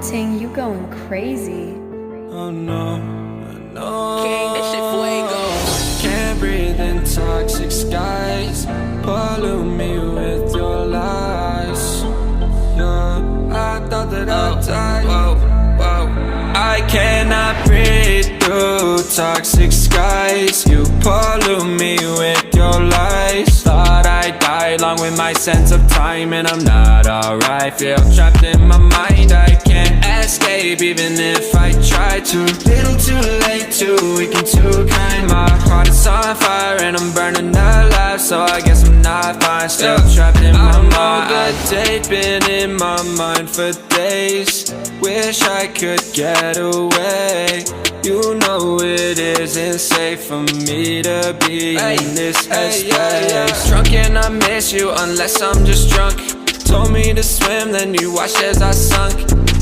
Ting, you going crazy. Oh no, no. King, that shit fuego. Can't breathe in toxic skies. Pollute me with your lies. Yeah, I thought that I'd die. Whoa, whoa. I cannot breathe through toxic skies. You pollute me with your lies. Thought I'd die along with my sense of time, and I'm not alright. Feel trapped in my mind, I can't escape even if I try to. Little too late, too weak and too kind. My heart is on fire and I'm burning alive, so I guess I'm not fine. Still trapped in my mind. I know the date been in my mind for days. Wish I could get away. You know it isn't safe for me to be in this headspace. Drunk and I miss you unless I'm just drunk. Told me to swim, then you watched as I sunk.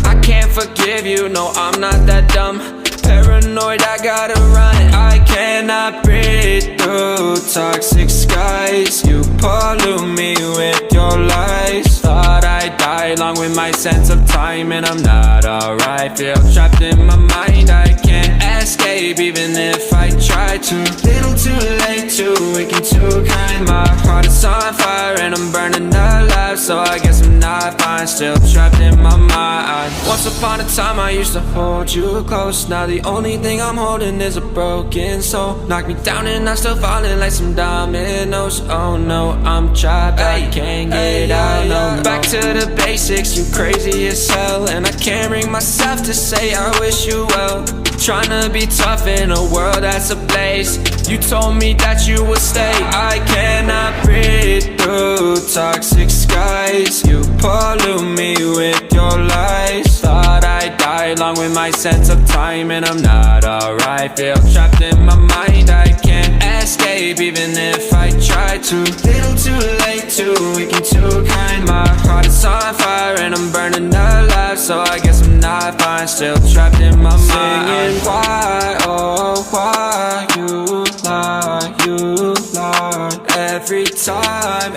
I can't forgive you, no I'm not that dumb. Paranoid, I gotta run. I cannot breathe through toxic skies. You pollute me with your lies. Thought I'd die along with my sense of time, and I'm not alright. Feel trapped in my mind, I can't escape even if I try to. Little too late, too weak and too kind. My heart is on fire and I'm burning alive, so I guess I'm not fine. Still trapped in my mind. Once upon a time I used to hold you close. Now the only thing I'm holding is a broken soul. Knock me down and I'm still falling like some dominoes. Oh no, I'm trapped, I can't get out, no. Back to the basics, you crazy as hell, and I can't bring myself to say I wish you well. Tryna be tough in a world that's ablaze. You told me that you would stay. I cannot breathe through toxic skies. You pollute me with your lies. Thought I'd die along with my sense of time, and I'm not alright. Feel trapped in my mind, I can't escape even if I try to. Little too late, too weak and too kind. My heart is on fire and I'm burning alive, so I guess I'm not fine. Still trapped in my mind. Singing why, oh why you lie, you lie. Every time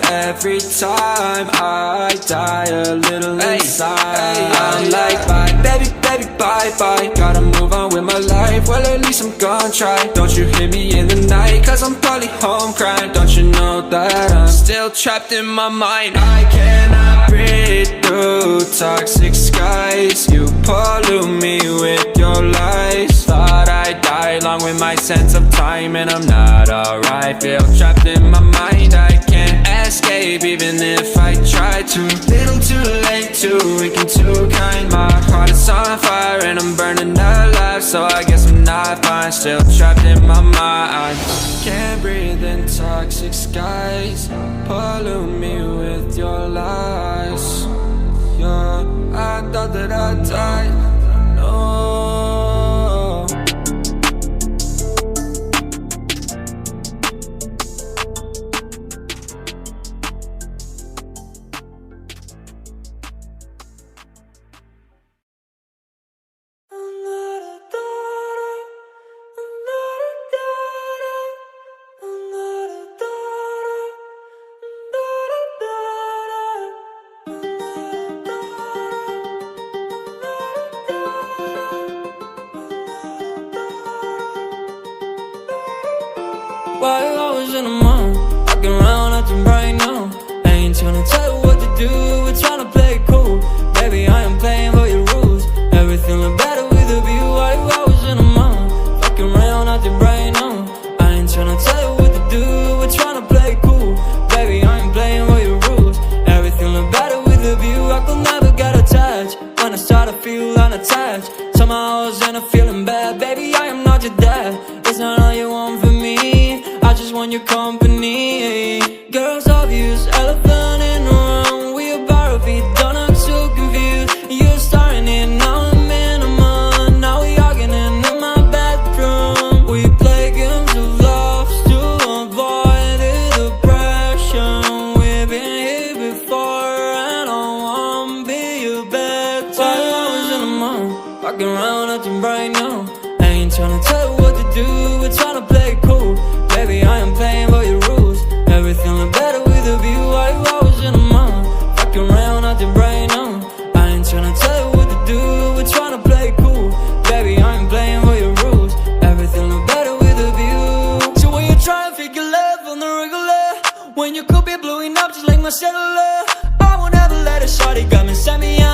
I die a little inside. I'm like bye, baby, baby, bye, bye. Gotta move on with my life, well at least I'm gonna try. Don't you hit me in the night, cause I'm probably home crying. Don't you know that I'm still trapped in my mind. I cannot breathe through toxic skies. You pollute me with your lies. Thought I'd die along with my sense of time, and I'm not alright. Feel trapped in my mind, I can't escape even if I try to. Little too late, too weak and too kind. My heart is on fire and I'm burning alive, so I guess I'm not fine. Still trapped in my mind. Can't breathe in toxic skies. Pollute me with your lies. Yeah, I thought that I'd die. No. While I was in the mall, walking around acting right now. I ain't tryna tell you what to do, we're tryna play it cool. Baby, I am playing by your rules. Everything look better with a view. While I was in the mall, walking around acting right now. I ain't tryna tell you what to do, we're tryna play it cool. Baby, I am playing by your rules. Everything look better with a view. I could never get attached. When I start to feel unattached, somehow I was in a feeling bad. Baby, I am not your dad. It's not all you want from me, I just want your company. Girls obvious, elephant in the room. We about to be done, I'm so confused. You're starting it, now I'm in a month. Now we arguing in my bedroom. We play games of love to avoid the depression. We've been here before and I won't be your bed. While I was in the mall, walking around acting right now. I ain't tryna tell you what to do, we're tryna play it cool. Baby, I am playing by your rules. Everything look better with a view. While I was in the mall, walking around acting right now. I ain't tryna tell you what to do, we're my cellular. I won't ever let it, shawty got me send me on.